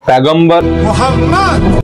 पैगंबर मोहम्मद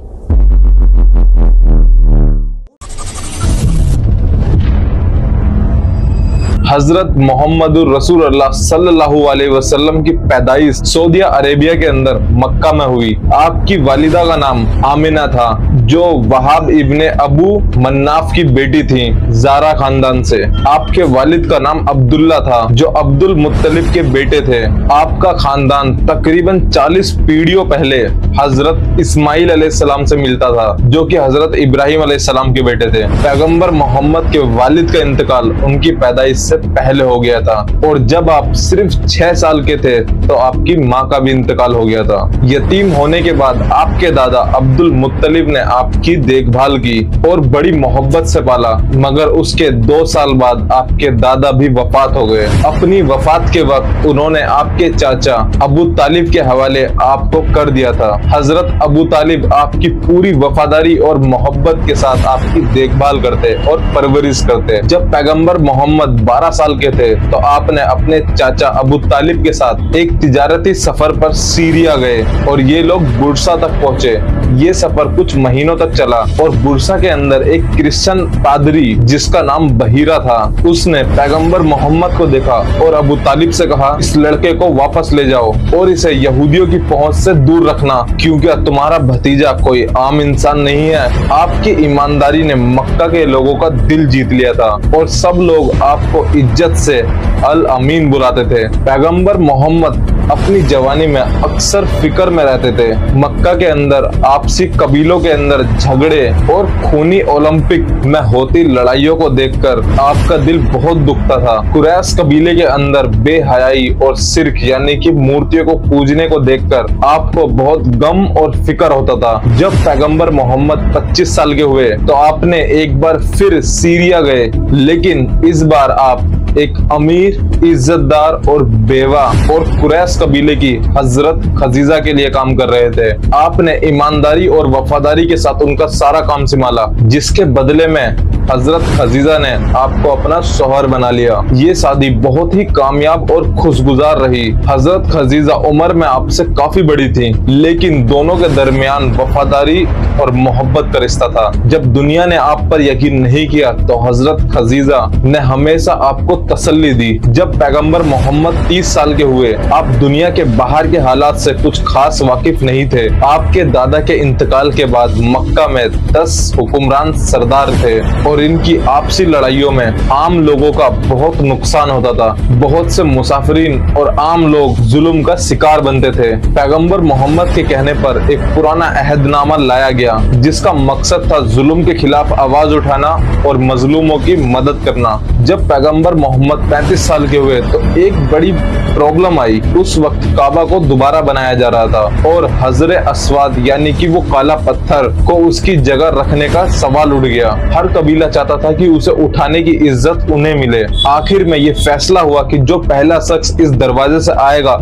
हजरत मोहम्मदुर रसूलुल्लाह सल्लल्लाहु अलैहि वसल्लम की पैदाइश सऊदी अरेबिया के अंदर मक्का में हुई। आपकी वालिदा का नाम आमिना था, जो वहाब इब्ने अबू मन्नाफ की बेटी थी, ज़ारा खानदान से। आपके वालिद का नाम अब्दुल्ला था, जो अब्दुल मुत्तलिब के बेटे थे। आपका खानदान तकरीबन 40 पीढ़ियों पहले हजरत इस्माइल अलैहिस्सलाम से मिलता था, जो कि हजरत इब्राहिम अलैहिस्सलाम के बेटे थे। पैगंबर मोहम्मद के वालिद का इंतकाल उनकी पैदाइश से पहले हो गया था, और जब आप सिर्फ 6 साल के थे तो आपकी माँ का भी इंतकाल हो गया था। यतीम होने के बाद आपके दादा अब्दुल मुत्तलिब ने आपकी देखभाल की और बड़ी मोहब्बत से पाला, मगर उसके 2 साल बाद आपके दादा भी वफात हो गए। अपनी वफात के वक्त उन्होंने आपके चाचा अबू तालिब के हवाले आपको कर दिया था। हजरत अबू तालिब आपकी पूरी वफादारी और मोहब्बत के साथ आपकी देखभाल करते और परवरिश करते। जब पैगंबर मोहम्मद 12 साल के थे तो आपने अपने चाचा अबू तालिब के साथ एक तिजारती सफर पर सीरिया गए और ये लोग बुरसा तक पहुंचे। ये सफर कुछ महीनों तक चला और बुरसा के अंदर एक क्रिश्चियन पादरी जिसका नाम बहीरा था, उसने पैगंबर मोहम्मद को देखा और अबू तालिब से कहा, इस लड़के को वापस ले जाओ और इसे यहूदियों की पहुंच से दूर रखना, क्योंकि तुम्हारा भतीजा कोई आम इंसान नहीं है। आपकी ईमानदारी ने मक्का के लोगों का दिल जीत लिया था और सब लोग आपको इज्जत से अल अमीन बुलाते थे। पैगंबर मोहम्मद अपनी जवानी में अक्सर फिक्र में रहते थे। मक्का के अंदर आपसी कबीलों के अंदर झगड़े और खूनी ओलंपिक में होती लड़ाइयों को देखकर आपका दिल बहुत दुखता था। कुरैश कबीले के अंदर बेहयाई और शिर्क यानी कि मूर्तियों को पूजने को देखकर आपको बहुत गम और फिक्र होता था। जब पैगंबर मोहम्मद 25 साल के हुए तो आपने एक बार फिर सीरिया गए, लेकिन इस बार आप एक अमीर, इज्जतदार और बेवा और कुरैश कबीले की हजरत खजीजा के लिए काम कर रहे थे। आपने ईमानदारी और वफादारी के साथ उनका सारा काम संभाला, जिसके बदले में हजरत खजीजा ने आपको अपना शौहर बना लिया। ये शादी बहुत ही कामयाब और खुशगुजार रही। हजरत खजीजा उम्र में आपसे काफी बड़ी थी, लेकिन दोनों के दरमियान वफादारी और मोहब्बत का रिश्ता था। जब दुनिया ने आप पर यकीन नहीं किया तो हजरत खजीजा ने हमेशा आपको तसल्ली दी। जब पैगंबर मोहम्मद 30 साल के हुए, आप दुनिया के बाहर के हालात से कुछ खास वाकिफ नहीं थे। आपके दादा के इंतकाल के बाद मक्का में 10 हुक्मरान सरदार थे और इनकी आपसी लड़ाइयों में आम लोगों का बहुत नुकसान होता था। बहुत से मुसाफिरीन और आम लोग जुल्म का शिकार बनते थे। पैगंबर मोहम्मद के कहने पर एक पुराना अहदनामा लाया गया, जिसका मकसद था जुल्म के खिलाफ आवाज उठाना और मजलूमों की मदद करना। जब पैगंबर मोहम्मद 35 साल के हुए तो एक बड़ी प्रॉब्लम आई। उस वक्त काबा को दोबारा बनाया जा रहा था और हजरे अस्वाद यानी कि वो काला पत्थर को उसकी जगह रखने का सवाल उठ गया। हर कबीला चाहता था कि उसे उठाने की इज्जत उन्हें मिले। आखिर में ये फैसला हुआ कि जो पहला शख्स इस दरवाजे से आएगा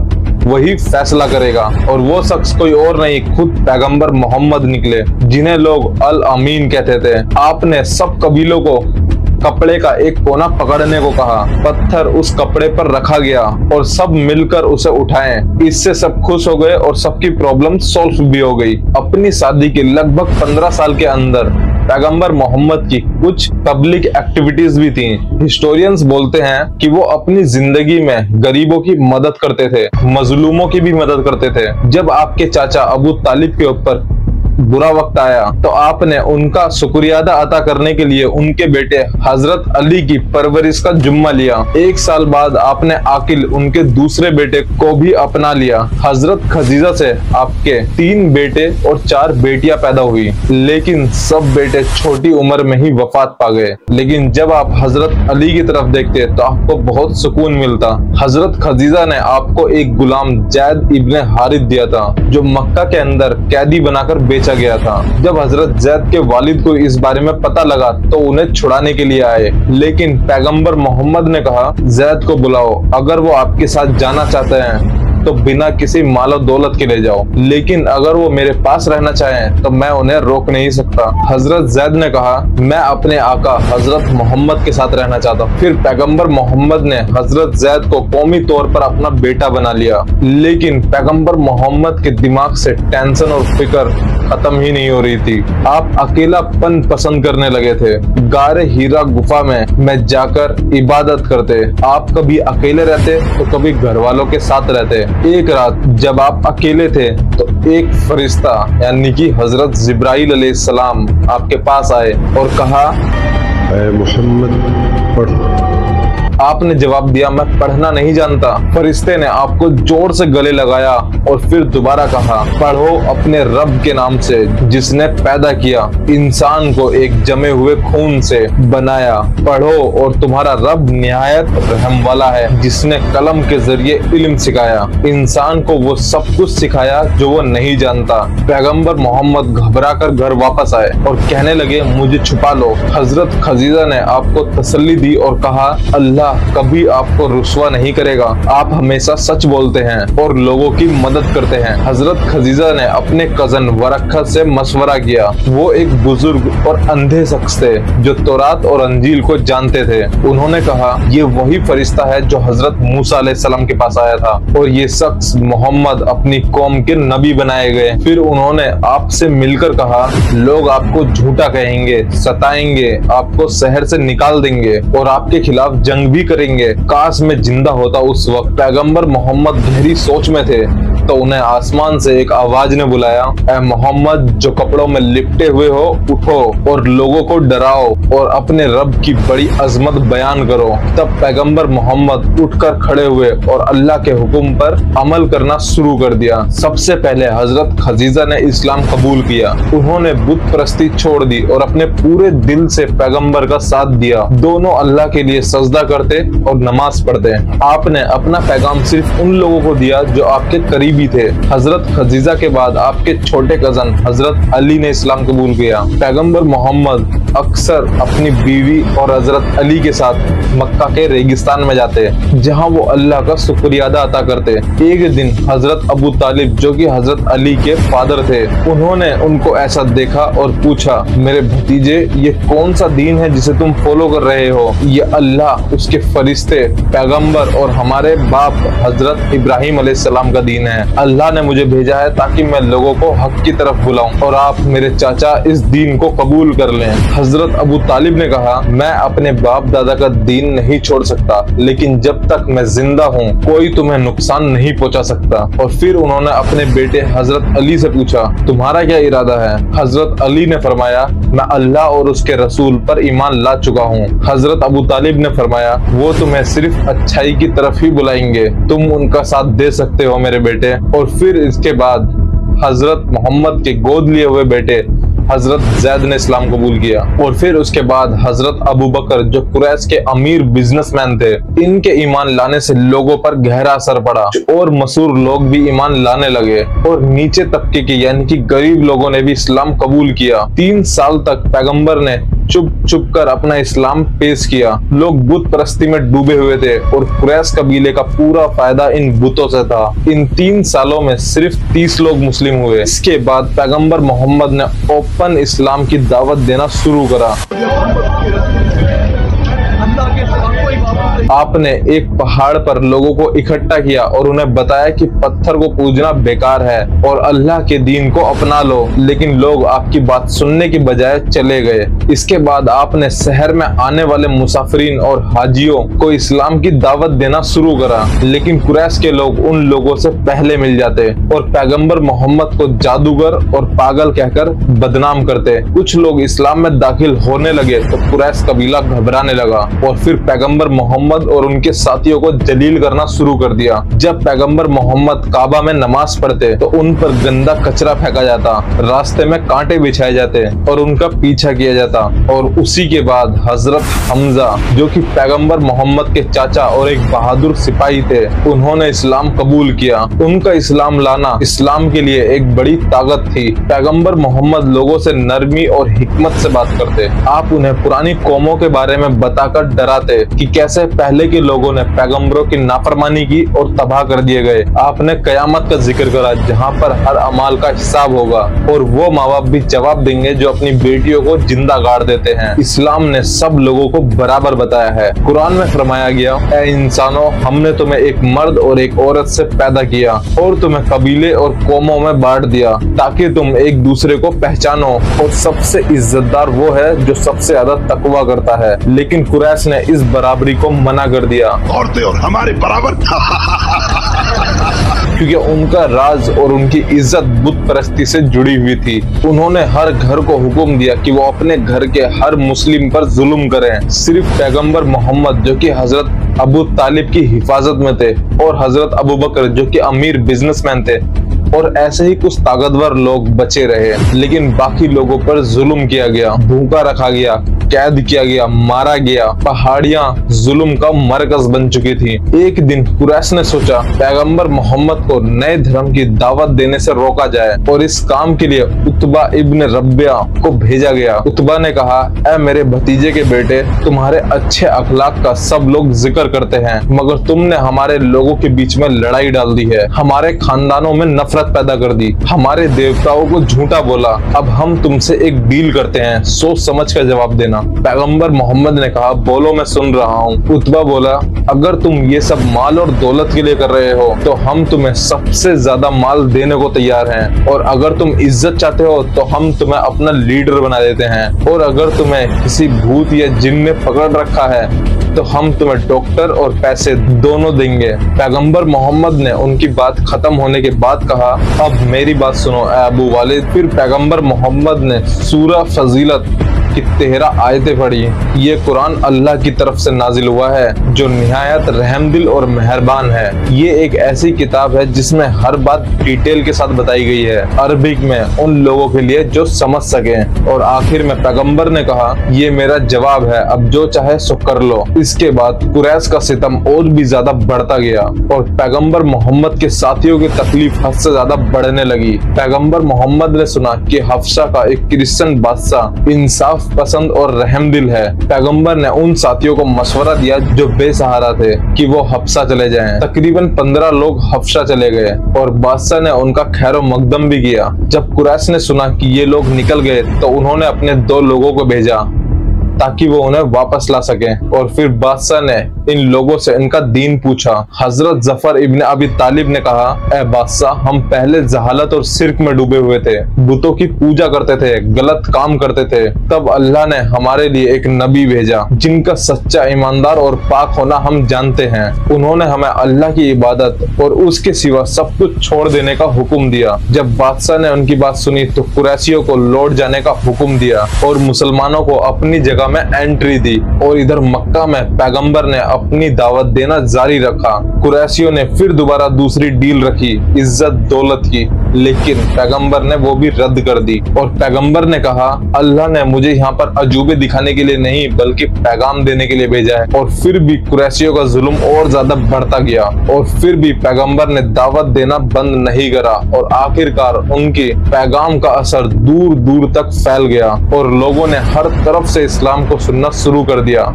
वही फैसला करेगा, और वो शख्स कोई और नहीं, खुद पैगंबर मोहम्मद निकले, जिन्हें लोग अल अमीन कहते थे। आपने सब कबीलों को कपड़े का एक कोना पकड़ने को कहा। पत्थर उस कपड़े पर रखा गया और सब मिलकर उसे उठाएं। इससे सब खुश हो गए और सबकी प्रॉब्लम सॉल्व भी हो गई। अपनी शादी के लगभग 15 साल के अंदर पैगंबर मोहम्मद की कुछ पब्लिक एक्टिविटीज भी थी। हिस्टोरियंस बोलते हैं कि वो अपनी जिंदगी में गरीबों की मदद करते थे, मजलूमों की भी मदद करते थे। जब आपके चाचा अबू तालिब के ऊपर बुरा वक्त आया तो आपने उनका शुक्रिया अदा करने के लिए उनके बेटे हजरत अली की परवरिश का जुम्मा लिया। 1 साल बाद आपने आकिल उनके दूसरे बेटे को भी अपना लिया। हजरत खजीजा से आपके 3 बेटे और 4 बेटियां पैदा हुई, लेकिन सब बेटे छोटी उम्र में ही वफात पा गए। लेकिन जब आप हजरत अली की तरफ देखते तो आपको बहुत सुकून मिलता। हजरत खजीजा ने आपको एक गुलाम जैद इब्ने हारिथ दिया था, जो मक्का के अंदर कैदी बनाकर बेचा गया था। जब हजरत जैद के वालिद को इस बारे में पता लगा तो उन्हें छुड़ाने के लिए आए, लेकिन पैगंबर मोहम्मद ने कहा, जैद को बुलाओ, अगर वो आपके साथ जाना चाहते हैं तो बिना किसी मालो दौलत के ले जाओ, लेकिन अगर वो मेरे पास रहना चाहें तो मैं उन्हें रोक नहीं सकता। हजरत जैद ने कहा, मैं अपने आका हजरत मोहम्मद के साथ रहना चाहता हूँ। फिर पैगंबर मोहम्मद ने हजरत जैद को कौमी तौर पर अपना बेटा बना लिया, लेकिन पैगंबर मोहम्मद के दिमाग से टेंशन और फिक्र खत्म ही नहीं हो रही थी। आप अकेलापन पसंद करने लगे थे। गारे हीरा गुफा में मैं जाकर इबादत करते। आप कभी अकेले रहते तो कभी घर वालों के साथ रहते। एक रात जब आप अकेले थे तो एक फरिश्ता यानी कि हजरत जिब्राइल अलैहिस्सलाम आपके पास आए और कहा, ऐ मोहम्मद पढ़। आपने जवाब दिया, मैं पढ़ना नहीं जानता। फरिश्ते ने आपको जोर से गले लगाया और फिर दोबारा कहा, पढ़ो अपने रब के नाम से जिसने पैदा किया, इंसान को एक जमे हुए खून से बनाया। पढ़ो और तुम्हारा रब निहायत रहम वाला है जिसने कलम के जरिए इल्म सिखाया, इंसान को वो सब कुछ सिखाया जो वो नहीं जानता। पैगंबर मोहम्मद घबरा कर घर वापस आए और कहने लगे, मुझे छुपा लो। हजरत खदीजा ने आपको तसल्ली दी और कहा, अल्लाह कभी आपको रुस्वा नहीं करेगा। आप हमेशा सच बोलते हैं और लोगों की मदद करते हैं। हजरत खदीजा ने अपने कजन वरक्का से मशवरा किया। वो एक बुजुर्ग और अंधे शख्स थे जो तौरात और अंजील को जानते थे। उन्होंने कहा, ये वही फरिश्ता है जो हजरत मूसा अलैहिस्सलाम के पास आया था और ये शख्स मोहम्मद अपनी कौम के नबी बनाए गए। फिर उन्होंने आपसे मिलकर कहा, लोग आपको झूठा कहेंगे, सताएंगे, आपको शहर से निकाल देंगे और आपके खिलाफ जंग भी करेंगे। काश मैं जिंदा होता उस वक्त। पैगंबर मोहम्मद गहरी सोच में थे तो उन्हें आसमान से एक आवाज ने बुलाया, ऐ मोहम्मद जो कपड़ों में लिपटे हुए हो, उठो और लोगों को डराओ और अपने रब की बड़ी अजमत बयान करो। तब पैगंबर मोहम्मद उठकर खड़े हुए और अल्लाह के हुक्म पर अमल करना शुरू कर दिया। सबसे पहले हजरत खदीजा ने इस्लाम कबूल किया। उन्होंने बुत परस्ती छोड़ दी और अपने पूरे दिल से पैगंबर का साथ दिया। दोनों अल्लाह के लिए सजदा करते और नमाज पढ़ते। आपने अपना पैगाम सिर्फ उन लोगों को दिया जो आपके करीबी थे। हजरत खदीजा के बाद आपके छोटे कजन हजरत अली ने इस्लाम कबूल किया। पैगंबर मोहम्मद अक्सर अपनी बीवी और हजरत अली के साथ मक्का के रेगिस्तान में जाते जहां वो अल्लाह का शुक्रिया अदा करते। एक दिन हजरत अबू तालिब जो कि हजरत अली के फादर थे, उन्होंने उनको ऐसा देखा और पूछा, मेरे भतीजे ये कौन सा दीन है जिसे तुम फॉलो कर रहे हो? ये अल्लाह, उसके फरिश्ते, पैगंबर और हमारे बाप हजरत इब्राहिम अलैहिस्सलाम का दीन है। अल्लाह ने मुझे भेजा है ताकि मैं लोगों को हक की तरफ बुलाऊं और आप मेरे चाचा इस दीन को कबूल कर लें। हजरत अबू तालिब ने कहा, मैं अपने बाप दादा का दीन नहीं छोड़ सकता, लेकिन जब तक मैं जिंदा हूँ कोई तुम्हें नुकसान नहीं पहुँचा सकता। और फिर उन्होंने अपने बेटे हजरत अली से पूछा, तुम्हारा क्या इरादा है? हजरत अली ने फरमाया, मैं अल्लाह और उसके रसूल पर ईमान ला चुका हूँ। हजरत अबू तालिब ने फरमाया, वो तुम्हें सिर्फ अच्छाई की तरफ ही बुलाएंगे, तुम उनका साथ दे सकते हो मेरे बेटे। और फिर इसके बाद हजरत मोहम्मद के गोद लिए हुए बेटे हजरत जैद ने इस्लाम कबूल किया। और फिर उसके बाद हजरत अबू बकर जो कुरैश के अमीर बिजनेसमैन थे, इनके ईमान लाने से लोगों पर गहरा असर पड़ा और मशहूर लोग भी ईमान लाने लगे और नीचे तबके के यानी कि गरीब लोगों ने भी इस्लाम कबूल किया। 3 साल तक पैगंबर ने चुप चुप कर अपना इस्लाम पेश किया। लोग बुत परस्ती में डूबे हुए थे और कुरैश कबीले का पूरा फायदा इन बुतों से था। इन 3 सालों में सिर्फ 30 लोग मुस्लिम हुए। इसके बाद पैगंबर मोहम्मद ने ओपन इस्लाम की दावत देना शुरू करा। आपने एक पहाड़ पर लोगों को इकट्ठा किया और उन्हें बताया कि पत्थर को पूजना बेकार है और अल्लाह के दीन को अपना लो, लेकिन लोग आपकी बात सुनने की बजाय चले गए। इसके बाद आपने शहर में आने वाले मुसाफिरीन और हाजियों को इस्लाम की दावत देना शुरू करा, लेकिन कुरैश के लोग उन लोगों से पहले मिल जाते और पैगंबर मोहम्मद को जादूगर और पागल कहकर बदनाम करते। कुछ लोग इस्लाम में दाखिल होने लगे तो कुरैश कबीला घबराने लगा और फिर पैगंबर मोहम्मद और उनके साथियों को जलील करना शुरू कर दिया। जब पैगंबर मोहम्मद काबा में नमाज पढ़ते तो उन पर गंदा कचरा फेंका जाता, रास्ते में कांटे बिछाए जाते और उनका पीछा किया जाता। और उसी के बाद हजरत हमजा जो कि पैगंबर मोहम्मद के चाचा और एक बहादुर सिपाही थे, उन्होंने इस्लाम कबूल किया। उनका इस्लाम लाना इस्लाम के लिए एक बड़ी ताकत थी। पैगंबर मोहम्मद लोगों से नरमी और हिकमत से बात करते। आप उन्हें पुरानी कौमों के बारे में बताकर डराते कि कैसे पहले के लोगों ने पैगंबरों की नाफरमानी की और तबाह कर दिए गए। आपने कयामत का जिक्र करा जहाँ पर हर अमाल का हिसाब होगा और वो माँ बाप भी जवाब देंगे जो अपनी बेटियों को जिंदा गाड़ देते हैं। इस्लाम ने सब लोगों को बराबर बताया है। कुरान में फरमाया गया, ऐ इंसानों, हमने तुम्हें एक मर्द और एक औरत से पैदा किया और तुम्हें कबीले और कौमों में बांट दिया ताकि तुम एक दूसरे को पहचानो, और सबसे इज्जतदार वो है जो सबसे ज्यादा तकवा करता है। लेकिन कुरैश ने इस बराबरी को मना कर दिया। औरतें और हमारे बराबर क्योंकि उनका राज और उनकी इज्जत बुत परस्ती से जुड़ी हुई थी। उन्होंने हर घर को हुक्म दिया कि वो अपने घर के हर मुस्लिम पर जुल्म करें। सिर्फ पैगंबर मोहम्मद जो कि हजरत अबू तालिब की हिफाजत में थे और हजरत अबू बकर जो कि अमीर बिजनेसमैन थे और ऐसे ही कुछ ताकतवर लोग बचे रहे। लेकिन बाकी लोगों पर जुल्म किया गया, भूखा रखा गया, कैद किया गया, मारा गया। पहाड़ियां जुल्म का मरकज बन चुकी थी। एक दिन कुरैश ने सोचा पैगंबर मोहम्मद को नए धर्म की दावत देने से रोका जाए और इस काम के लिए उतबा इब्न रबिया को भेजा गया। उतबा ने कहा, ऐ मेरे भतीजे के बेटे, तुम्हारे अच्छे अखलाक का सब लोग जिक्र करते हैं, मगर तुमने हमारे लोगों के बीच में लड़ाई डाल दी है, हमारे खानदानों में नफरत पैदा कर दी, हमारे देवताओं को झूठा बोला। अब हम तुमसे एक डील करते हैं, सोच समझ कर जवाब देना। पैगंबर मोहम्मद ने कहा, बोलो, मैं सुन रहा हूँ। उतबा बोला, अगर तुम ये सब माल और दौलत के लिए कर रहे हो तो हम तुम्हें सबसे ज्यादा माल देने को तैयार हैं, और अगर तुम इज्जत चाहते हो तो हम तुम्हें अपना लीडर बना देते हैं, और अगर तुम्हें किसी भूत या जिन ने पकड़ रखा है तो हम तुम्हें डॉक्टर और पैसे दोनों देंगे। पैगंबर मोहम्मद ने उनकी बात खत्म होने के बाद कहा, अब मेरी बात सुनो ऐ अबू वालिद। फिर पैगंबर मोहम्मद ने सूरह फजीलत की 13 आयतें पढ़ी। ये कुरान अल्लाह की तरफ से नाजिल हुआ है जो निहायत रहमदिल और मेहरबान है। ये एक ऐसी किताब है जिसमें हर बात डिटेल के साथ बताई गई है, अरबिक में, उन लोगों के लिए जो समझ सके। और आखिर में पैगंबर ने कहा, ये मेरा जवाब है, अब जो चाहे सो कर लो। इसके बाद कुरैश का सितम और भी ज्यादा बढ़ता गया और पैगंबर मोहम्मद के साथियों की तकलीफ हद से ज्यादा बढ़ने लगी। पैगंबर मोहम्मद ने सुना कि हफ्सा का एक क्रिश्चियन बादशाह इंसाफ पसंद और रहमदिल है। पैगंबर ने उन साथियों को मशवरा दिया जो बेसहारा थे कि वो हफ्सा चले जाएं। तकरीबन 15 लोग हफ्सा चले गए और बादशाह ने उनका खैरो मकदम भी किया। जब कुरैश ने सुना कि ये लोग निकल गए तो उन्होंने अपने 2 लोगों को भेजा ताकि वो उन्हें वापस ला सके। और फिर बादशाह ने इन लोगों से इनका दीन पूछा। हजरत जफर इब्न अबी तालिब ने कहा, ऐ बादशाह, हम पहले जहालत और शिर्क में डूबे हुए थे, बुतों की पूजा करते थे, गलत काम करते थे। तब अल्लाह ने हमारे लिए एक नबी भेजा जिनका सच्चा, ईमानदार और पाक होना हम जानते हैं। उन्होंने हमें अल्लाह की इबादत और उसके सिवा सब कुछ छोड़ देने का हुक्म दिया। जब बादशाह ने उनकी बात सुनी तो कुरैशियों को लौट जाने का हुक्म दिया और मुसलमानों को अपनी जगह में एंट्री दी। और इधर मक्का में पैगंबर ने अपनी दावत देना जारी रखा। कुरैशियों ने फिर दोबारा दूसरी डील रखी, इज्जत दौलत की, लेकिन पैगंबर ने वो भी रद्द कर दी। और पैगंबर ने कहा, अल्लाह ने मुझे यहाँ पर अजूबे दिखाने के लिए नहीं बल्कि पैगाम देने के लिए भेजा है। और फिर भी कुरैशियों का जुल्म और ज्यादा बढ़ता गया और फिर भी पैगंबर ने दावत देना बंद नहीं करा। और आखिरकार उनके पैगाम का असर दूर दूर तक फैल गया और लोगों ने हर तरफ से इस्लाम को सुनना शुरू कर दिया।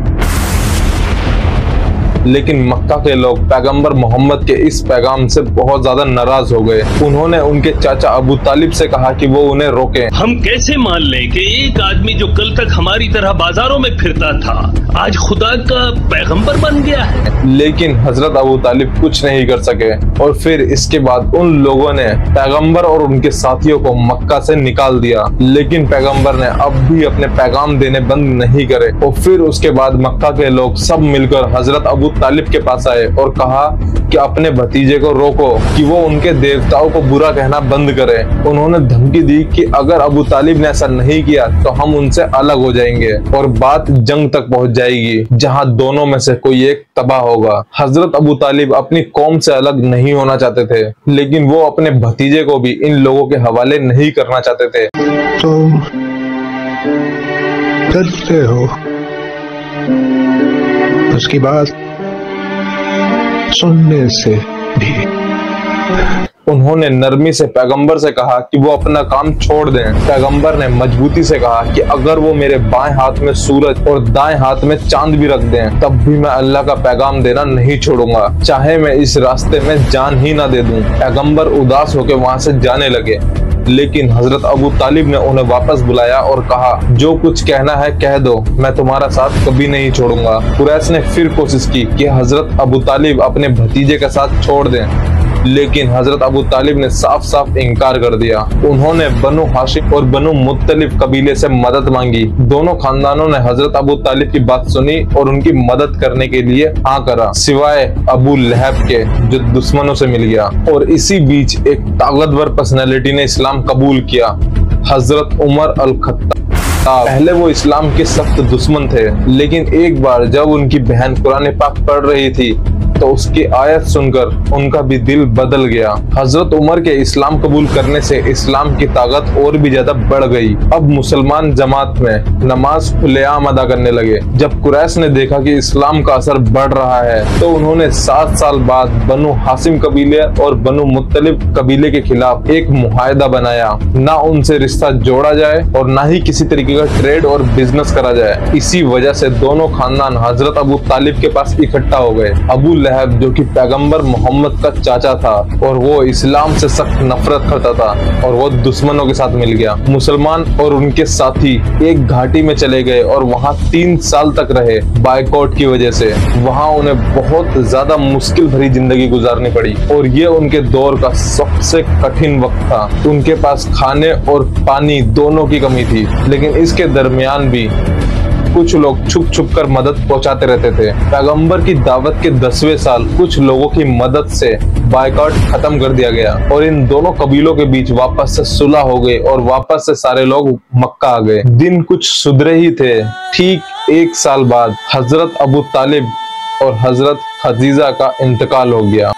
लेकिन मक्का के लोग पैगंबर मोहम्मद के इस पैगाम से बहुत ज्यादा नाराज हो गए। उन्होंने उनके चाचा अबू तालिब से कहा कि वो उन्हें रोके। हम कैसे मान लें कि एक आदमी जो कल तक हमारी तरह बाजारों में फिरता था आज खुदा का पैगंबर बन गया है। लेकिन हजरत अबू तालिब कुछ नहीं कर सके और फिर इसके बाद उन लोगों ने पैगंबर और उनके साथियों को मक्का से निकाल दिया। लेकिन पैगंबर ने अब भी अपने पैगाम देने बंद नहीं करे। और फिर उसके बाद मक्का के लोग सब मिलकर हजरत अबू तालिब के पास आए और कहा कि अपने भतीजे को रोको कि वो उनके देवताओं को बुरा कहना बंद करे। उन्होंने धमकी दी कि अगर अबू तालिब ने ऐसा नहीं किया तो हम उनसे अलग हो जाएंगे और बात जंग तक पहुंच जाएगी जहां दोनों में से कोई एक तबाह होगा। हजरत अबू तालिब अपनी कौम से अलग नहीं होना चाहते थे, लेकिन वो अपने भतीजे को भी इन लोगों के हवाले नहीं करना चाहते थे। तुम करते हो, उसकी बात सुनने से भी उन्होंने नरमी से पैगंबर से कहा कि वो अपना काम छोड़ दें। पैगंबर ने मजबूती से कहा कि अगर वो मेरे बाएं हाथ में सूरज और दाएं हाथ में चांद भी रख दें तब भी मैं अल्लाह का पैगाम देना नहीं छोड़ूंगा, चाहे मैं इस रास्ते में जान ही ना दे दूं। पैगंबर उदास होकर वहां से जाने लगे, लेकिन हजरत अबू तालिब ने उन्हें वापस बुलाया और कहा जो कुछ कहना है कह दो, मैं तुम्हारा साथ कभी नहीं छोड़ूंगा। कुरैश ने फिर कोशिश की कि हजरत अबू तालिब अपने भतीजे का साथ छोड़ दें, लेकिन हजरत अबू तालिब ने साफ साफ इनकार कर दिया। उन्होंने बनु हाशिम और बनु मुत्तलिफ कबीले से मदद मांगी। दोनों खानदानों ने हजरत अबू तालिब की बात सुनी और उनकी मदद करने के लिए हाँ करा, सिवाय अबू लहब के जो दुश्मनों से मिल गया। और इसी बीच एक ताकतवर पर्सनैलिटी ने इस्लाम कबूल किया, हजरत उमर अल खत्ताब। पहले वो इस्लाम के सख्त दुश्मन थे, लेकिन एक बार जब उनकी बहन कुरान पाक पढ़ रही थी तो उसकी आयत सुनकर उनका भी दिल बदल गया। हजरत उमर के इस्लाम कबूल करने से इस्लाम की ताकत और भी ज्यादा बढ़ गई। अब मुसलमान जमात में नमाज खुलेआम अदा करने लगे। जब कुरैश ने देखा कि इस्लाम का असर बढ़ रहा है तो उन्होंने 7 साल बाद बनु हाशिम कबीले और बनु मुत्तलिफ कबीले के खिलाफ एक मुआहदा बनाया, ना उनसे रिश्ता जोड़ा जाए और ना ही किसी तरीके का ट्रेड और बिजनेस करा जाए। इसी वजह से दोनों खानदान हजरत अबू तालिब के पास इकट्ठा हो गए। अबू लहब जो कि पैगंबर मोहम्मद का चाचा था और वो इस्लाम से सख्त नफरत करता था और वो दुश्मनों के साथ मिल गया। मुसलमान और उनके साथी एक घाटी में चले गए और वहाँ 3 साल तक रहे। बायकॉट की वजह से वहाँ उन्हें बहुत ज्यादा मुश्किल भरी जिंदगी गुजारनी पड़ी और ये उनके दौर का सबसे कठिन वक्त था। उनके पास खाने और पानी दोनों की कमी थी, लेकिन इसके दरमियान भी कुछ लोग छुप छुप कर मदद पहुंचाते रहते थे। पैगंबर की दावत के 10वें साल कुछ लोगों की मदद से बायकॉट खत्म कर दिया गया और इन दोनों कबीलों के बीच वापस से सुलह हो गई और वापस से सारे लोग मक्का आ गए। दिन कुछ सुधरे ही थे। ठीक 1 साल बाद हजरत अबू तालिब और हजरत खदीजा का इंतकाल हो गया।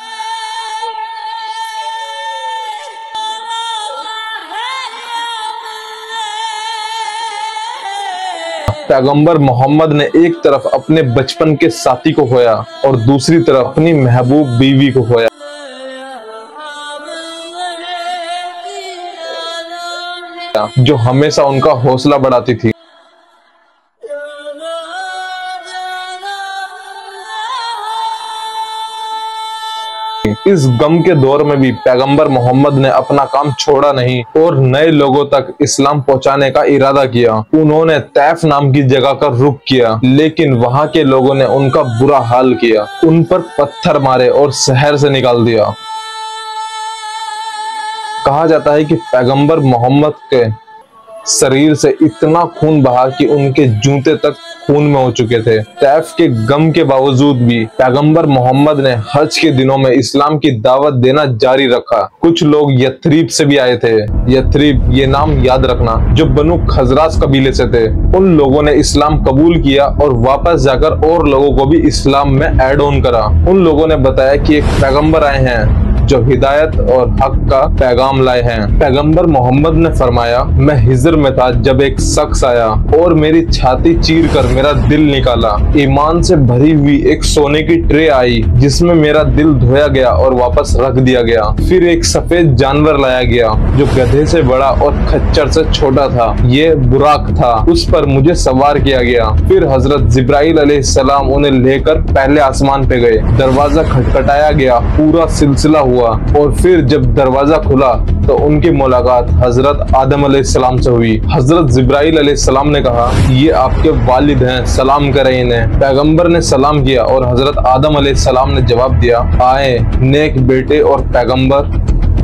पैगंबर मोहम्मद ने एक तरफ अपने बचपन के साथी को खोया और दूसरी तरफ अपनी महबूब बीवी को खोया, जो हमेशा उनका हौसला बढ़ाती थी। इस गम के दौर में भी पैगंबर मोहम्मद ने अपना काम छोड़ा नहीं और नए लोगों तक इस्लाम पहुंचाने का इरादा किया। उन्होंने तैफ नाम की जगह का रुख किया, लेकिन वहां के लोगों ने उनका बुरा हाल किया, उन पर पत्थर मारे और शहर से निकाल दिया। कहा जाता है कि पैगंबर मोहम्मद के शरीर से इतना खून बहा कि उनके जूते तक खून में हो चुके थे। तैफ के गम के बावजूद भी पैगंबर मोहम्मद ने हज के दिनों में इस्लाम की दावत देना जारी रखा। कुछ लोग यथरीब से भी आए थे। यथरीब ये नाम याद रखना, जो बनु खजराज कबीले से थे। उन लोगों ने इस्लाम कबूल किया और वापस जाकर और लोगों को भी इस्लाम में ऐड ऑन करा। उन लोगों ने बताया कि एक पैगंबर आए हैं जो हिदायत और हक का पैगाम लाए हैं। पैगंबर मोहम्मद ने फरमाया, मैं हिजर में था जब एक शख्स आया और मेरी छाती चीर कर मेरा दिल निकाला। ईमान से भरी हुई एक सोने की ट्रे आई जिसमें मेरा दिल धोया गया और वापस रख दिया गया। फिर एक सफेद जानवर लाया गया जो गधे से बड़ा और खच्चर से छोटा था। ये बुराक था। उस पर मुझे सवार किया गया। फिर हजरत जिब्राइल अलैहिस्सलाम उन्हें लेकर पहले आसमान पे गए। दरवाजा खटखटाया गया, पूरा सिलसिला हुआ और फिर जब दरवाजा खुला तो उनकी मुलाकात हजरत आदम अलैहिस्सलाम से हुई। हजरत जिब्राइल अलैहिस्सलाम ने कहा, ये आपके वालिद हैं, सलाम करें इन्हें। पैगंबर ने सलाम किया और हजरत आदम अलैहिस्सलाम ने जवाब दिया, आए नेक बेटे और पैगंबर।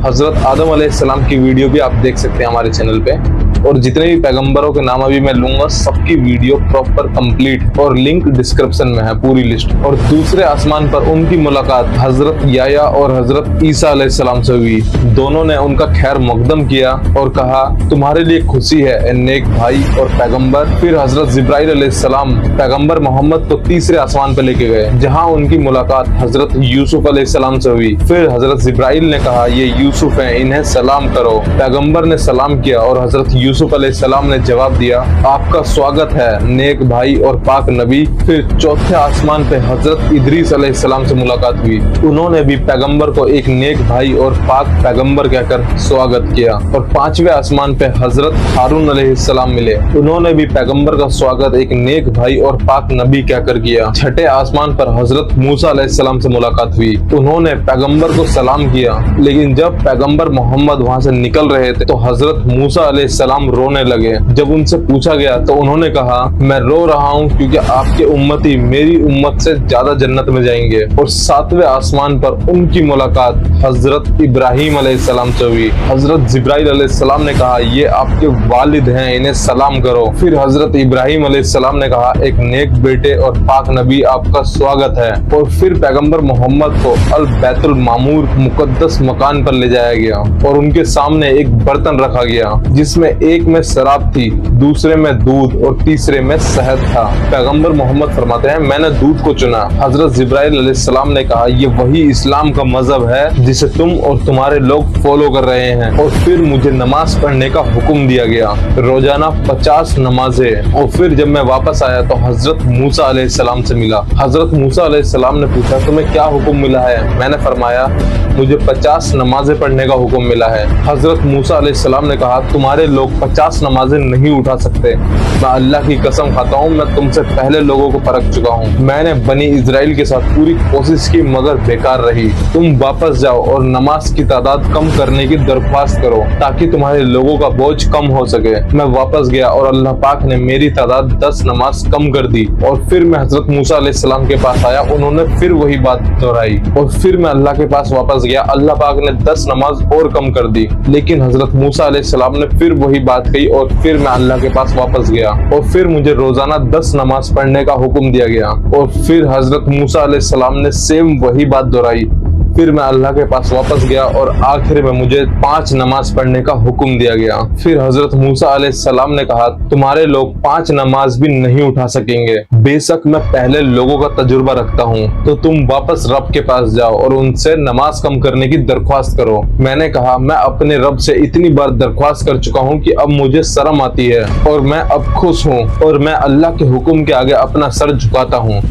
हजरत आदम अलैहिस्सलाम की वीडियो भी आप देख सकते हैं हमारे चैनल पे, और जितने भी पैगंबरों के नाम अभी मैं लूंगा सबकी वीडियो प्रॉपर कंप्लीट और लिंक डिस्क्रिप्शन में है, पूरी लिस्ट। और दूसरे आसमान पर उनकी मुलाकात हजरत याया और हजरत ईसा अलैहिस्सलाम से हुई। दोनों ने उनका खैर मकदम किया और कहा, तुम्हारे लिए खुशी है नेक भाई और पैगंबर। फिर हजरत जिब्राइल अलैहिस्सलाम पैगंबर मोहम्मद को तीसरे आसमान पर लेके गए, जहाँ उनकी मुलाकात हजरत यूसुफ अलैहिस्सलाम से हुई। फिर हजरत जिब्राइल ने कहा, ये यूसुफ हैं, इन्हें सलाम करो। पैगंबर ने सलाम किया और हजरत यूसुफ यूसुफ अलैहिस्सलाम ने जवाब दिया, आपका स्वागत है नेक भाई और पाक नबी। फिर चौथे आसमान पे हजरत इदरीस अलैहिस्सलाम से मुलाकात हुई। उन्होंने भी पैगंबर को एक नेक भाई और पाक पैगंबर कहकर स्वागत किया। और पांचवें आसमान पे हजरत हारून अलैहिस्सलाम मिले। उन्होंने भी पैगंबर का स्वागत एक नेक भाई और पाक नबी कहकर किया। छठे आसमान पर हजरत मूसा अलैहिस्सलाम से मुलाकात हुई। उन्होंने पैगंबर को सलाम किया, लेकिन जब पैगंबर मोहम्मद वहां से निकल रहे थे तो हजरत मूसा अलैहिस्सलाम रोने लगे। जब उनसे पूछा गया तो उन्होंने कहा, मैं रो रहा हूँ क्योंकि आपके उम्मती मेरी उम्मत से ज्यादा जन्नत में जाएंगे। और सातवें आसमान पर उनकी मुलाकात हजरत इब्राहिम अलैहिस्सलाम से हुई। हजरत जिब्राइल अलैहिस्सलाम ने कहा, ये आपके वालिद हैं, इन्हें सलाम करो। फिर हजरत इब्राहिम अलैहिस्सलाम ने कहा, एक नेक बेटे और पाक नबी आपका स्वागत है। और फिर पैगंबर मोहम्मद को अल बैतुल मामूर मुकद्दस मकान पर ले जाया गया और उनके सामने एक बर्तन रखा गया जिसमें एक में शराब थी, दूसरे में दूध और तीसरे में शहद था। पैगंबर मोहम्मद फरमाते हैं, मैंने दूध को चुना। हजरत जिब्राइल अलैहिस्सलाम ने कहा, ये वही इस्लाम का मजहब है जिसे तुम और तुम्हारे लोग फॉलो कर रहे हैं। और फिर मुझे नमाज पढ़ने का हुक्म दिया गया, रोजाना 50 नमाजें। और फिर जब मैं वापस आया तो हजरत मूसा अलैहिस्सलाम से मिला। हजरत मूसा अलैहिस्सलाम ने पूछा, तुम्हें क्या हुक्म मिला है? मैंने फरमाया, मुझे 50 नमाजें पढ़ने का हुक्म मिला है। हजरत मूसा अलैहिस्सलाम ने कहा, तुम्हारे लोग 50 नमाजें नहीं उठा सकते। मैं अल्लाह की कसम खाता हूँ, मैं तुमसे पहले लोगों को परख चुका हूँ। मैंने बनी इजराइल के साथ पूरी कोशिश की मगर बेकार रही। तुम वापस जाओ और नमाज की तादाद कम करने की दरख्वास्त करो ताकि तुम्हारे लोगों का बोझ कम हो सके। मैं वापस गया और अल्लाह पाक ने मेरी तादाद 10 नमाज कम कर दी। और फिर मैं हजरत मूसा अलैहिस्सलाम के पास आया, उन्होंने फिर वही बात दोहराई। और फिर मैं अल्लाह के पास वापस गया, अल्लाह पाक ने 10 नमाज और कम कर दी। लेकिन हजरत मूसा अलैहिस्सलाम ने फिर वही बात कही और फिर मैं अल्लाह के पास वापस गया और फिर मुझे रोजाना 10 नमाज पढ़ने का हुक्म दिया गया। और फिर हजरत मूसा अलैहिस्सलाम ने सेम वही बात दोहराई। फिर मैं अल्लाह के पास वापस गया और आखिर में मुझे 5 नमाज पढ़ने का हुक्म दिया गया। फिर हजरत मूसा अलैहिस्सलाम ने कहा, तुम्हारे लोग 5 नमाज भी नहीं उठा सकेंगे। बेशक मैं पहले लोगों का तजुर्बा रखता हूँ, तो तुम वापस रब के पास जाओ और उनसे नमाज कम करने की दरख्वास्त करो। मैंने कहा, मैं अपने रब से इतनी बार दरख्वास्त कर चुका हूँ कि अब मुझे शर्म आती है और मैं अब खुश हूँ और मैं अल्लाह के हुक्म के आगे अपना सर झुकाता हूँ।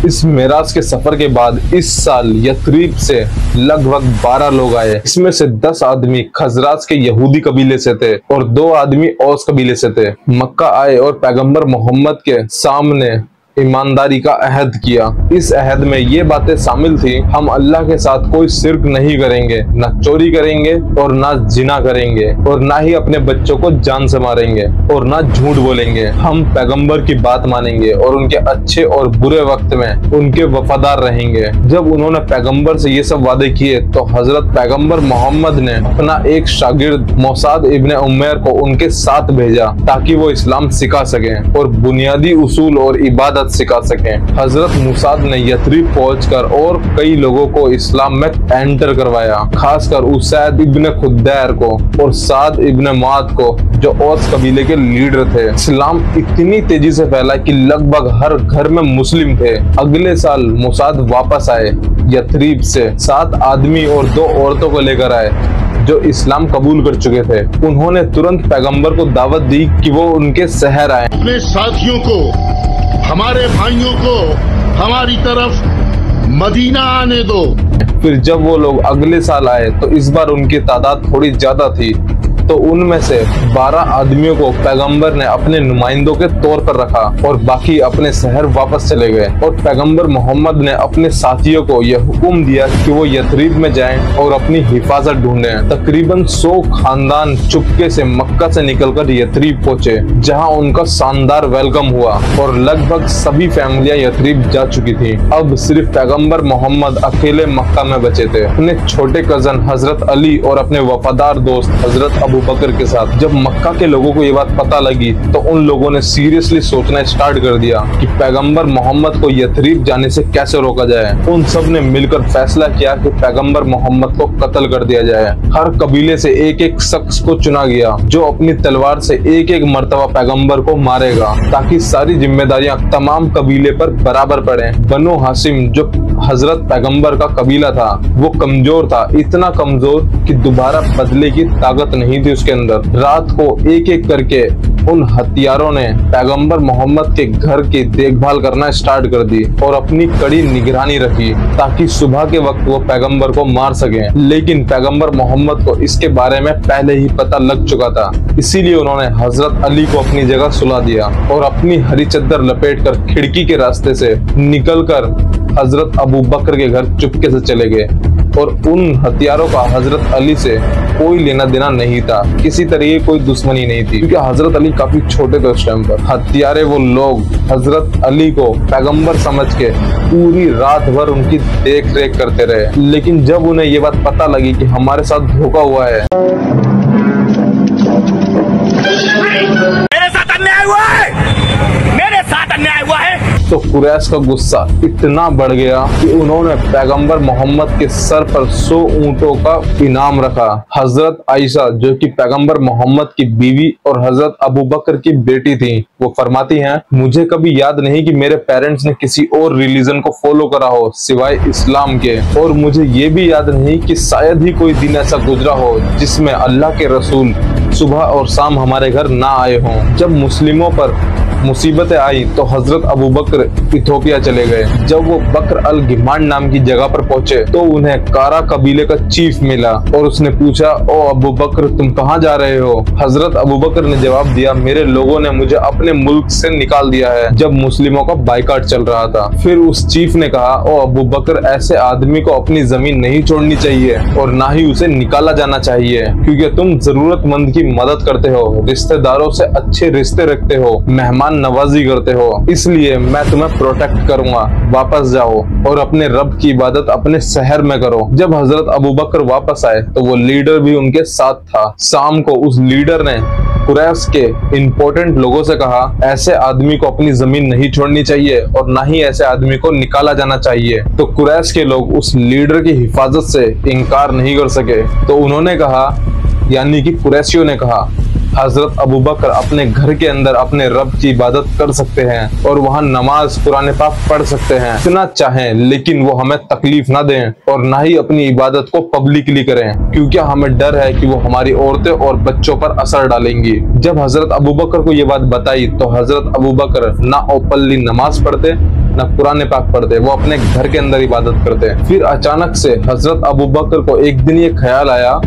इस मेराज के सफर के बाद इस साल यथरीब से लगभग 12 लोग आए। इसमें से 10 आदमी खजराज के यहूदी कबीले से थे और 2 आदमी औस कबीले से थे। मक्का आए और पैगंबर मोहम्मद के सामने ईमानदारी का अहद किया। इस अहद में ये बातें शामिल थी, हम अल्लाह के साथ कोई शिर्क नहीं करेंगे, न चोरी करेंगे और न जिना करेंगे और न ही अपने बच्चों को जान से मारेंगे और न झूठ बोलेंगे। हम पैगंबर की बात मानेंगे और उनके अच्छे और बुरे वक्त में उनके वफादार रहेंगे। जब उन्होंने पैगंबर से ये सब वादे किए तो हजरत पैगंबर मोहम्मद ने अपना एक शागिर्द मौसाद इब्ने उमैर को उनके साथ भेजा ताकि वो इस्लाम सिखा सके और बुनियादी उसूल और इबादत सिखा सकें। हजरत मुसाद ने यथरीब पहुंचकर और कई लोगों को इस्लाम में एंटर करवाया, खासकर उसैद इब्ने खुदैर को और साद इब्ने मुआद को जो औस कबीले के लीडर थे। इस्लाम इतनी तेजी से फैला कि लगभग हर घर में मुस्लिम थे। अगले साल मुसाद वापस आए यथरीब से 7 आदमी और 2 औरतों को लेकर आए जो इस्लाम कबूल कर चुके थे। उन्होंने तुरंत पैगंबर को दावत दी कि वो उनके शहर आए। अपने साथियों को, हमारे भाइयों को हमारी तरफ मदीना आने दो। फिर जब वो लोग अगले साल आए तो इस बार उनकी तादाद थोड़ी ज्यादा थी, तो उनमें से 12 आदमियों को पैगंबर ने अपने नुमाइंदों के तौर पर रखा और बाकी अपने शहर वापस चले गए। और पैगंबर मोहम्मद ने अपने साथियों को यह हुक्म दिया कि वो यथरीब में जाएं और अपनी हिफाजत ढूंढें। तकरीबन 100 खानदान चुपके से मक्का से निकलकर यथरीब पहुंचे, जहां उनका शानदार वेलकम हुआ और लगभग सभी फैमिलियां यथरीब जा चुकी थी। अब सिर्फ पैगंबर मोहम्मद अकेले मक्का में बचे थे, अपने छोटे कजन हजरत अली और अपने वफादार दोस्त हजरत अबू बकर के साथ। जब मक्का के लोगों को ये बात पता लगी तो उन लोगों ने सीरियसली सोचना स्टार्ट कर दिया कि पैगंबर मोहम्मद को यथरीब जाने से कैसे रोका जाए। उन सब ने मिलकर फैसला किया कि पैगंबर मोहम्मद को कत्ल कर दिया जाए। हर कबीले से एक एक शख्स को चुना गया जो अपनी तलवार से एक एक मर्तबा पैगंबर को मारेगा ताकि सारी जिम्मेदारियां तमाम कबीले पर बराबर पड़े। बनो हाशिम जो हजरत पैगंबर का कबीला था वो कमजोर था, इतना कमजोर कि दोबारा बदले की ताकत नहीं थी उसके अंदर। रात को एक एक करके उन हथियारों ने पैगंबर मोहम्मद के घर की देखभाल करना स्टार्ट कर दी और अपनी कड़ी निगरानी रखी ताकि सुबह के वक्त वो पैगंबर को मार सके। लेकिन पैगंबर मोहम्मद को इसके बारे में पहले ही पता लग चुका था, इसीलिए उन्होंने हजरत अली को अपनी जगह सुला दिया और अपनी हरी चद्दर लपेटकर खिड़की के रास्ते से निकलकर हजरत अबू बकर के घर चुपके से चले गए। और उन हथियारों का हजरत अली से कोई लेना देना नहीं था, किसी तरह की कोई दुश्मनी नहीं थी, क्योंकि हजरत अली काफी छोटे थे उस टाइम पर। हत्यारे वो लोग हजरत अली को पैगंबर समझ के पूरी रात भर उनकी देख रेख करते रहे। लेकिन जब उन्हें ये बात पता लगी कि हमारे साथ धोखा हुआ है, मेरे साथ अन्याय हुआ है, मेरे साथ अन्याय हुआ है, तो कुरैश का गुस्सा इतना बढ़ गया कि उन्होंने पैगंबर मोहम्मद के सर पर 100 ऊंटों का इनाम रखा। हजरत आयशा जो कि पैगंबर मोहम्मद की बीवी और हजरत अबू बकर की बेटी थी, वो फरमाती हैं, मुझे कभी याद नहीं कि मेरे पेरेंट्स ने किसी और रिलीजन को फॉलो करा हो सिवाय इस्लाम के, और मुझे ये भी याद नहीं कि शायद ही कोई दिन ऐसा गुजरा हो जिसमें अल्लाह के रसूल सुबह और शाम हमारे घर ना आए हों। जब मुस्लिमों पर मुसीबतें आई तो हजरत अबू बकर इथोपिया चले गए। जब वो बकर अल गिमान नाम की जगह पर पहुंचे तो उन्हें कारा कबीले का चीफ मिला और उसने पूछा, ओ अबू बकर तुम कहाँ जा रहे हो? हजरत अबू बकर ने जवाब दिया, मेरे लोगों ने मुझे अपने मुल्क से निकाल दिया है जब मुस्लिमों का बाइकाट चल रहा था। फिर उस चीफ ने कहा, ओ अबू बकर ऐसे आदमी को अपनी जमीन नहीं छोड़नी चाहिए और ना ही उसे निकाला जाना चाहिए, क्योंकि तुम जरूरतमंद की मदद करते हो, रिश्तेदारों से अच्छे रिश्ते रखते हो, मेहमान नवाजी करते हो, इसलिए मैं तुम्हें प्रोटेक्ट करूंगा। वापस जाओ और अपने रब की इबादत अपने शहर में करो। जब हजरत अबू बकर वापस आए तो वो लीडर भी उनके साथ था। शाम को उस लीडर ने कुरैश के इंपॉर्टेंट लोगों से कहा, ऐसे आदमी को अपनी जमीन नहीं छोड़नी चाहिए और ना ही ऐसे आदमी को निकाला जाना चाहिए। तो कुरैश के लोग उस लीडर की हिफाजत से इनकार नहीं कर सके। तो उन्होंने कहा, यानी कि कुरैशियों ने कहा, हजरत अबू बकर अपने घर के अंदर अपने रब की इबादत कर सकते हैं और वहाँ नमाज कुरान पाक पढ़ सकते हैं इतना चाहें, लेकिन वो हमें तकलीफ ना दें और ना ही अपनी इबादत को पब्लिकली करें, क्योंकि हमें डर है कि वो हमारी औरतें और बच्चों पर असर डालेंगी। जब हजरत अबू बकर को ये बात बताई तो हजरत अबू बकर ना ओपनली नमाज पढ़ते न कुरान पाक पढ़ते, वो अपने घर के अंदर इबादत करते। फिर अचानक से हजरत अबू बकर को एक दिन ये ख्याल आया,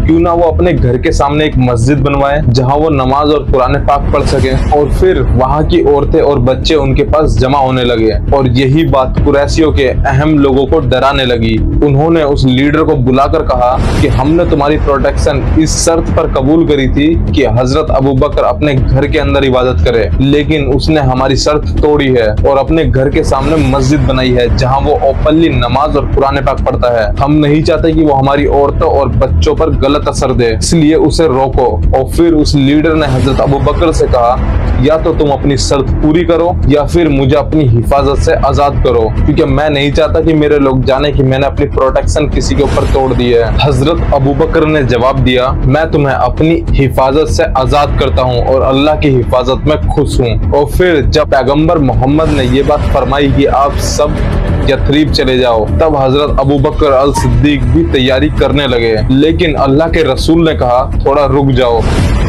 क्यों ना वो अपने घर के सामने एक मस्जिद बनवाए जहां वो नमाज और कुरान पाक पढ़ सके। और फिर वहां की औरतें और बच्चे उनके पास जमा होने लगे और यही बात कुरैशियों के अहम लोगों को डराने लगी। उन्होंने उस लीडर को बुलाकर कहा कि हमने तुम्हारी प्रोटेक्शन इस शर्त पर कबूल करी थी कि हजरत अबू बकर अपने घर के अंदर इबादत करे, लेकिन उसने हमारी शर्त तोड़ी है और अपने घर के सामने मस्जिद बनाई है जहाँ वो ओपनली नमाज और कुरान पाक पढ़ता है। हम नहीं चाहते कि वो हमारी औरतों और बच्चों पर गलत असर दे, इसलिए उसे रोको। और फिर उस लीडर ने हजरत अबू बकर से कहा, या तो तुम अपनी शर्त पूरी करो या फिर मुझे अपनी हिफाजत से आजाद करो, क्योंकि मैं नहीं चाहता कि मेरे लोग जाने कि मैंने अपनी प्रोटेक्शन किसी के ऊपर तोड़ दी है। हजरत अबू बकर ने जवाब दिया, मैं तुम्हें अपनी हिफाजत से आजाद करता हूँ और अल्लाह की हिफाजत में खुश हूँ। और फिर जब पैगंबर मोहम्मद ने ये बात फरमाई कि आप सब यथरीब चले जाओ, तब हजरत अबू बकर अल सिद्दीक भी तैयारी करने लगे। लेकिन अल्लाह के रसूल ने कहा, थोड़ा रुक जाओ,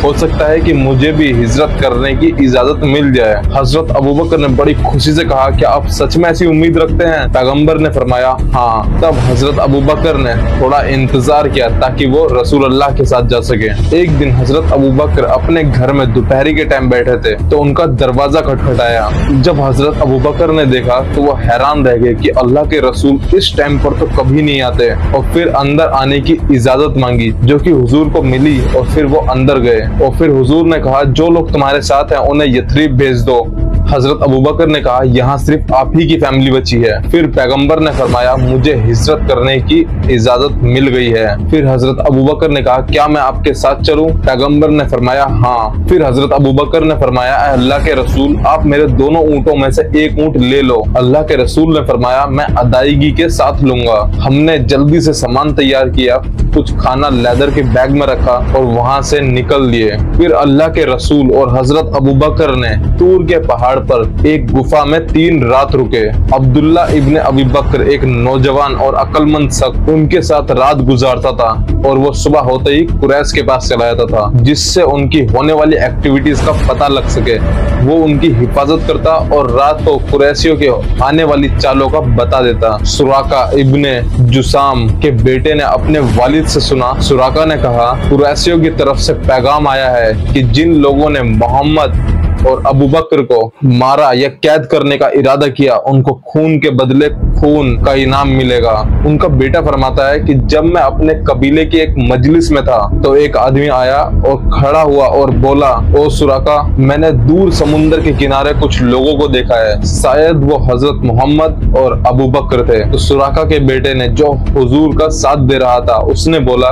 हो सकता है कि मुझे भी हिजरत करने की इजाजत मिल जाए। हजरत अबू बकर ने बड़ी खुशी से कहा, क्या आप सच में ऐसी उम्मीद रखते हैं? पैगंबर ने फरमाया, हाँ। तब हजरत अबू बकर ने थोड़ा इंतजार किया ताकि वो रसूल अल्लाह के साथ जा सके। एक दिन हजरत अबू बकर अपने घर में दोपहरी के टाइम बैठे थे तो उनका दरवाजा खटखटाया। जब हजरत अबू बकर ने देखा तो वो हैरान रह गए कि अल्लाह के रसूल इस टाइम पर तो कभी नहीं आते, और फिर अंदर आने की इजाजत मांगी जो कि हुजूर को मिली और फिर वो अंदर गए। और फिर हुजूर ने कहा, जो लोग तुम्हारे साथ हैं उन्हें यथरीब भेज दो। हजरत अबू बकर ने कहा, यहाँ सिर्फ आप ही की फैमिली बची है। फिर पैगंबर ने फरमाया, मुझे हिजरत करने की इजाजत मिल गई है। फिर हजरत अबू बकर ने कहा, क्या मैं आपके साथ चलूं? पैगंबर ने फरमाया, हाँ। फिर हजरत अबू बकर ने फरमाया, अल्लाह के रसूल, आप मेरे दोनों ऊँटों में से एक ऊँट ले लो। अल्लाह के रसूल ने फरमाया, मैं अदायगी के साथ लूंगा। हमने जल्दी से सामान तैयार किया, कुछ खाना लेदर के बैग में रखा और वहाँ से निकल लिए। फिर अल्लाह के रसूल और हजरत अबू बकर ने तूर के पहाड़ पर एक गुफा में 3 रात रुके। अब्दुल्ला इब्ने अबी बकर एक नौजवान और अक्लमंद शख्स उनके साथ रात गुजारता था और वो सुबह होते ही कुरैश के पास चला जाता था, जिससे उनकी होने वाली एक्टिविटीज का पता लग सके। वो उनकी हिफाजत करता और रात को कुरैशियों के आने वाली चालों का बता देता। सुराका इब्ने जुसाम के बेटे ने अपने वालिद से सुना। सुराका ने कहा, कुरैशियों की तरफ से पैगाम आया है कि जिन लोगों ने मोहम्मद और अबू बकर को मारा या कैद करने का इरादा किया, उनको खून के बदले खून का इनाम मिलेगा। उनका बेटा फरमाता है कि जब मैं अपने कबीले की एक मजलिस में था तो एक आदमी आया और खड़ा हुआ और बोला, ओ सुराका, मैंने दूर समुद्र के किनारे कुछ लोगों को देखा है, शायद वो हजरत मोहम्मद और अबू बकर थे। तो सुराका के बेटे ने, जो हुजूर का साथ दे रहा था, उसने बोला,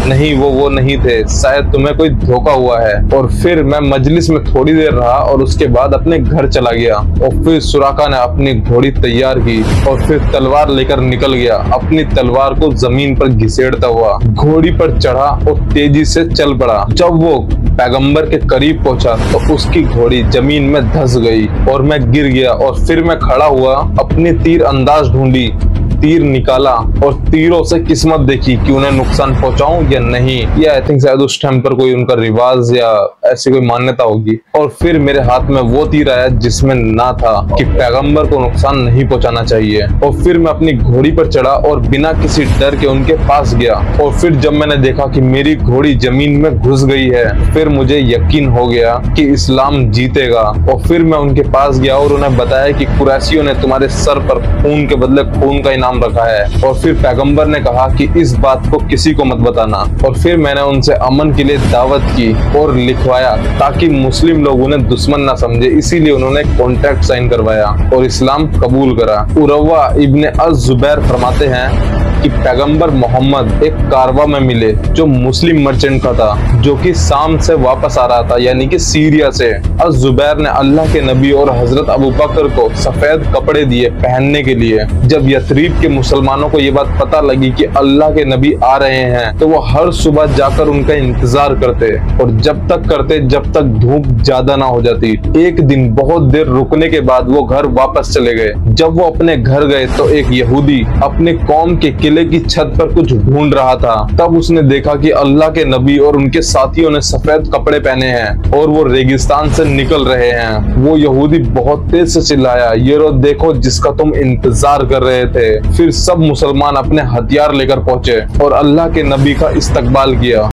नहीं, वो नहीं थे, शायद तुम्हें कोई धोखा हुआ है। और फिर मैं मजलिस में थोड़ी देर रहा और उसके बाद अपने घर चला गया। और फिर सुराका ने अपनी घोड़ी तैयार की और फिर तलवार लेकर निकल गया, अपनी तलवार को जमीन पर घिसेड़ता हुआ घोड़ी पर चढ़ा और तेजी से चल पड़ा। जब वो पैगंबर के करीब पहुंचा तो उसकी घोड़ी जमीन में धंस गई और मैं गिर गया। और फिर मैं खड़ा हुआ, अपनी तीर अंदाज ढूंढी, तीर निकाला और तीरों से किस्मत देखी कि उन्हें नुकसान पहुंचाऊं या नहीं। या आई थिंक शायद उस टाइम पर कोई उनका रिवाज या ऐसी कोई मान्यता होगी। और फिर मेरे हाथ में वो तीर आया जिसमें ना था कि पैगंबर को नुकसान नहीं पहुंचाना चाहिए। और फिर मैं अपनी घोड़ी पर चढ़ा और बिना किसी डर के उनके पास गया। और फिर जब मैंने देखा कि मेरी घोड़ी जमीन में घुस गई है, फिर मुझे यकीन हो गया कि इस्लाम जीतेगा। और फिर मैं उनके पास गया और उन्हें बताया कि कुरैशियों ने तुम्हारे सर पर खून के बदले खून का इनाम रखा है। और फिर पैगंबर ने कहा कि इस बात को किसी को मत बताना। और फिर मैंने उनसे अमन के लिए दावत की और लिखवाया ताकि मुस्लिम लोग उन्हें दुश्मन ना समझे, इसीलिए उन्होंने कॉन्ट्रैक्ट साइन करवाया और इस्लाम कबूल करा। उरवा इब्ने अज़-ज़ुबैर फरमाते हैं कि पैगंबर मोहम्मद एक कारवा में मिले जो मुस्लिम मर्चेंट का था, जो कि शाम से वापस आ रहा था, यानी कि सीरिया से। अज़-ज़ुबैर ने अल्लाह के नबी और हजरत अबू बकर को सफेद कपड़े दिए पहनने के लिए। जब यथरीब के मुसलमानों को ये बात पता लगी कि अल्लाह के नबी आ रहे हैं, तो वो हर सुबह जाकर उनका इंतजार करते और जब तक करते जब तक धूप ज्यादा ना हो जाती। एक दिन बहुत देर रुकने के बाद वो घर वापस चले गए। जब वो अपने घर गए तो एक यहूदी अपने कौम के किले की छत पर कुछ ढूंढ रहा था। तब उसने देखा कि अल्लाह के नबी और उनके साथियों ने सफेद कपड़े पहने हैं और वो रेगिस्तान से निकल रहे हैं। वो यहूदी बहुत तेज से चिल्लाया, ये रो देखो जिसका तुम इंतजार कर रहे थे। फिर सब मुसलमान अपने हथियार लेकर पहुंचे और अल्लाह के नबी का इस्तकबाल किया।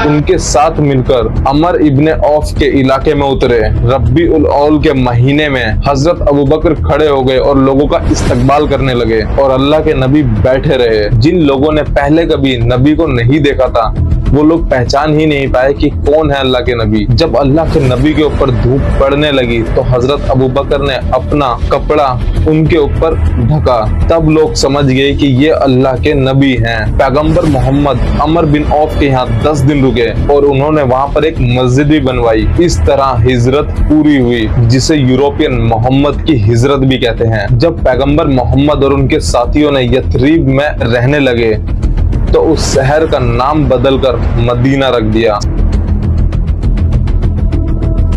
उनके साथ मिलकर अमर इब्ने औफ के इलाके में उतरे। रब्बी उल औल के महीने में हजरत अबू बकर खड़े हो गए और लोगों का इस्तकबाल करने लगे और अल्लाह के नबी बैठे रहे। जिन लोगों ने पहले कभी नबी को नहीं देखा था, वो लोग पहचान ही नहीं पाए कि कौन है अल्लाह के नबी। जब अल्लाह के नबी के ऊपर धूप पड़ने लगी तो हजरत अबू बकर ने अपना कपड़ा उनके ऊपर ढका। तब लोग समझ गए कि ये अल्लाह के नबी हैं। पैगंबर मोहम्मद अमर बिन औफ के यहाँ 10 दिन रुके और उन्होंने वहाँ पर एक मस्जिद भी बनवाई। इस तरह हिजरत पूरी हुई, जिसे यूरोपियन मोहम्मद की हिजरत भी कहते हैं। जब पैगंबर मोहम्मद और उनके साथियों ने यथरीब में रहने लगे तो उस शहर का नाम बदलकर मदीना रख दिया।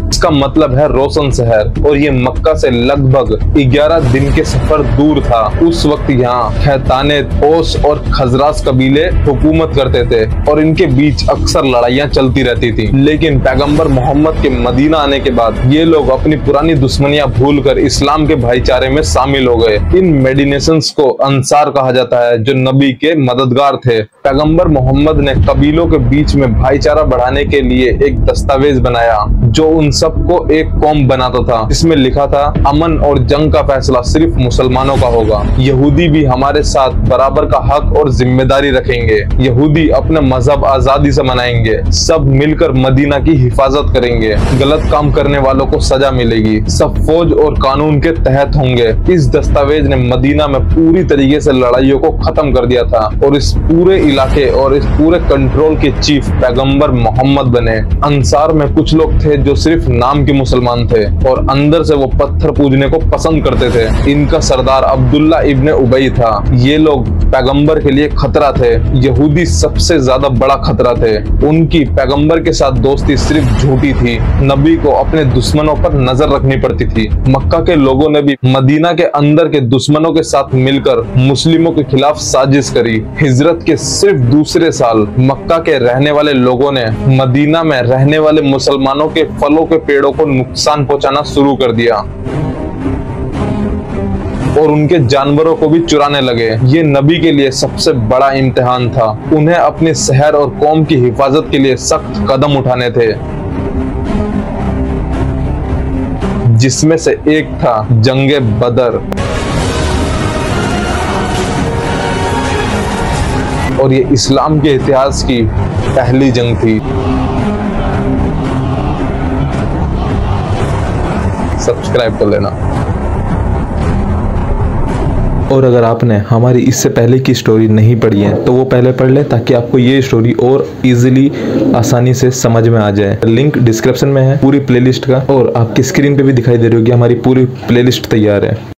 इसका मतलब है रोशन शहर, और ये मक्का से लगभग 11 दिन के सफर दूर था। उस वक्त यहाँ खैताने, ओस और खजरास कबीले हुकूमत करते थे और इनके बीच अक्सर लड़ाइयाँ चलती रहती थी। लेकिन पैगंबर मोहम्मद के मदीना आने के बाद ये लोग अपनी पुरानी दुश्मनियां भूलकर इस्लाम के भाईचारे में शामिल हो गए। इन मेडिनेशंस को अंसार कहा जाता है, जो नबी के मददगार थे। पैगंबर मोहम्मद ने कबीलों के बीच में भाईचारा बढ़ाने के लिए एक दस्तावेज बनाया जो उन सबको एक कौम बनाता था। इसमें लिखा था, अमन और जंग का फैसला सिर्फ मुसलमानों का होगा। यहूदी भी हमारे साथ बराबर का हक और जिम्मेदारी रखेंगे। यहूदी अपने मजहब आजादी से मनाएंगे। सब मिलकर मदीना की हिफाजत करेंगे। गलत काम करने वालों को सजा मिलेगी। सब फौज और कानून के तहत होंगे। इस दस्तावेज ने मदीना में पूरी तरीके से लड़ाइयों को खत्म कर दिया था और इस पूरे इलाके और इस पूरे कंट्रोल के चीफ पैगंबर मोहम्मद बने। अंसार में कुछ लोग थे जो सिर्फ नाम के मुसलमान थे और अंदर से वो पत्थर पूजने को पसंद करते थे। इनका सरदार अब्दुल्ला इब्ने उबई था। ये लोग पैगंबर के लिए खतरा थे। यहूदी सबसे ज्यादा बड़ा खतरा थे। उनकी पैगंबर के साथ दोस्ती सिर्फ झूठी थी। नबी को अपने दुश्मनों पर नजर रखनी पड़ती थी। मक्का के लोगों ने भी मदीना के अंदर के दुश्मनों के साथ मिलकर मुस्लिमों के खिलाफ साजिश करी। हिजरत के सिर्फ दूसरे साल मक्का के रहने वाले लोगों ने मदीना में रहने वाले मुसलमानों के फलों के पेड़ों को नुकसान पहुंचाना शुरू कर दिया और उनके जानवरों को भी चुराने लगे। ये नबी के लिए सबसे बड़ा इम्तिहान था। उन्हें अपने शहर और कौम की हिफाजत के लिए सख्त कदम उठाने थे, जिसमें से एक था जंगे बदर। और ये इस्लाम के इतिहास की पहली जंग थी। सब्सक्राइब कर लेना। और अगर आपने हमारी इससे पहले की स्टोरी नहीं पढ़ी है तो वो पहले पढ़ ले, ताकि आपको ये स्टोरी और इजीली आसानी से समझ में आ जाए। लिंक डिस्क्रिप्शन में है पूरी प्लेलिस्ट का, और आपकी स्क्रीन पे भी दिखाई दे रही होगी हमारी पूरी प्लेलिस्ट तैयार है।